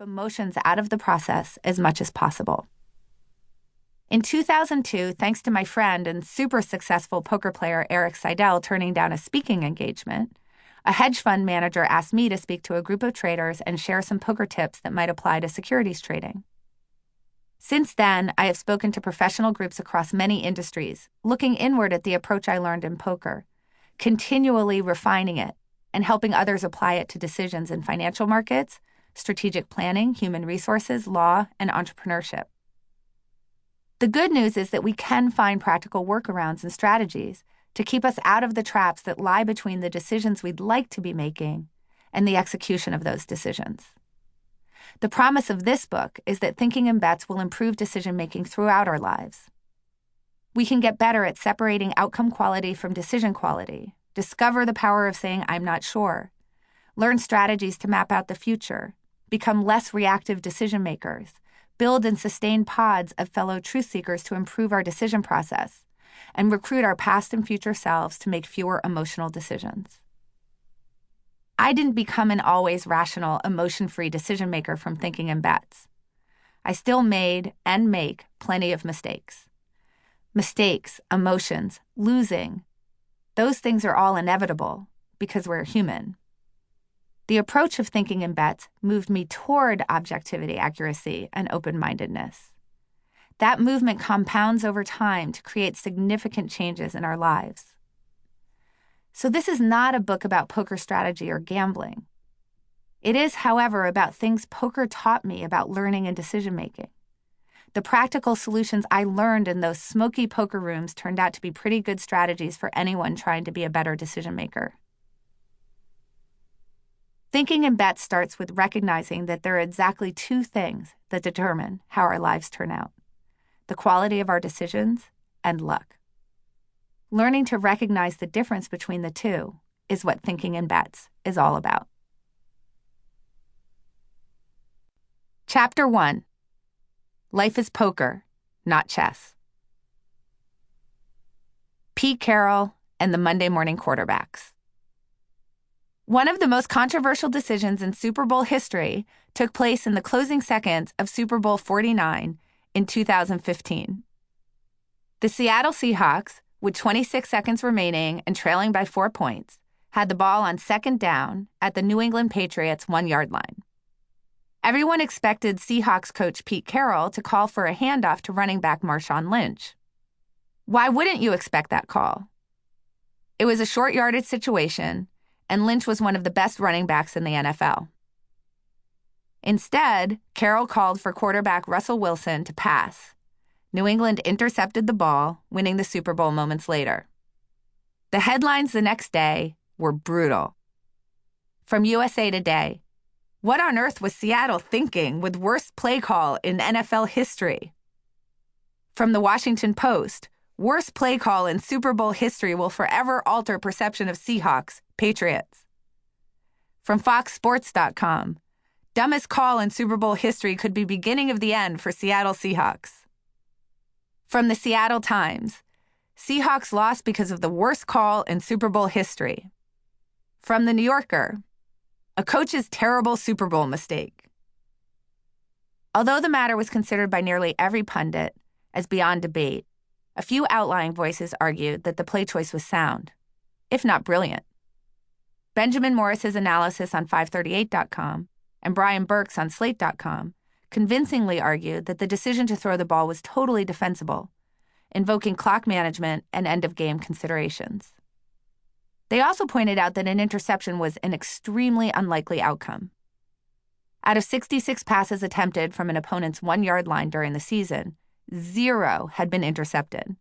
emotions out of the process as much as possible. In 2002, thanks to my friend and super successful poker player Eric Seidel turning down a speaking engagement, a hedge fund manager asked me to speak to a group of traders and share some poker tips that might apply to securities trading. Since then, I have spoken to professional groups across many industries, looking inward at the approach I learned in poker, continually refining it, and helping others apply it to decisions in financial markets, strategic planning, human resources, law, and entrepreneurship. The good news is that we can find practical workarounds and strategies to keep us out of the traps that lie between the decisions we'd like to be making and the execution of those decisions. The promise of this book is that thinking in bets will improve decision-making throughout our lives. We can get better at separating outcome quality from decision quality, discover the power of saying, "I'm not sure," learn strategies to map out the future, become less reactive decision makers, build and sustain pods of fellow truth seekers to improve our decision process, and recruit our past and future selves to make fewer emotional decisions. I didn't become an always rational, emotion-free decision maker from thinking in bets. I still made and make plenty of mistakes. Mistakes, emotions, losing, those things are all inevitable because we're human. The approach of thinking in bets moved me toward objectivity, accuracy, and open-mindedness. That movement compounds over time to create significant changes in our lives. So this is not a book about poker strategy or gambling. It is, however, about things poker taught me about learning and decision-making. The practical solutions I learned in those smoky poker rooms turned out to be pretty good strategies for anyone trying to be a better decision-maker. Thinking in bets starts with recognizing that there are exactly two things that determine how our lives turn out: the quality of our decisions and luck. Learning to recognize the difference between the two is what thinking in bets is all about. Chapter 1. Life is poker, not chess. Pete Carroll and the Monday morning quarterbacks. One of the most controversial decisions in Super Bowl history took place in the closing seconds of Super Bowl 49 in 2015. The Seattle Seahawks, with 26 seconds remaining and trailing by 4 points, had the ball on second down at the New England Patriots' 1-yard line. Everyone expected Seahawks coach Pete Carroll to call for a handoff to running back Marshawn Lynch. Why wouldn't you expect that call? It was a short-yardage situation, and Lynch was one of the best running backs in the NFL. Instead, Carroll called for quarterback Russell Wilson to pass. New England intercepted the ball, winning the Super Bowl moments later. The headlines the next day were brutal. From USA Today, "What on earth was Seattle thinking with worst play call in NFL history?" From the Washington Post, "Worst play call in Super Bowl history will forever alter perception of Seahawks, Patriots." From FoxSports.com, "Dumbest call in Super Bowl history could be beginning of the end for Seattle Seahawks." From the Seattle Times, "Seahawks lost because of the worst call in Super Bowl history." From the New Yorker, "A coach's terrible Super Bowl mistake." Although the matter was considered by nearly every pundit as beyond debate, a few outlying voices argued that the play choice was sound, if not brilliant. Benjamin Morris's analysis on 538.com and Brian Burke's on Slate.com convincingly argued that the decision to throw the ball was totally defensible, invoking clock management and end-of-game considerations. They also pointed out that an interception was an extremely unlikely outcome. Out of 66 passes attempted from an opponent's 1-yard line during the season, 0 had been intercepted.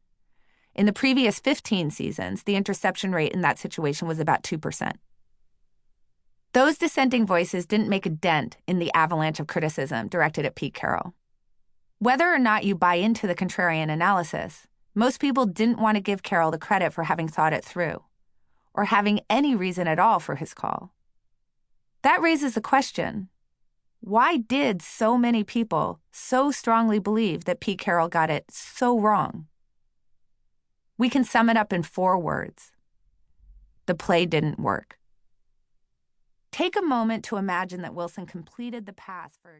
In the previous 15 seasons, the interception rate in that situation was about 2%. Those dissenting voices didn't make a dent in the avalanche of criticism directed at Pete Carroll. Whether or not you buy into the contrarian analysis, most people didn't want to give Carroll the credit for having thought it through, or having any reason at all for his call. That raises the question, why did so many people so strongly believe that Pete Carroll got it so wrong? We can sum it up in 4 words. The play didn't work. Take a moment to imagine that Wilson completed the pass for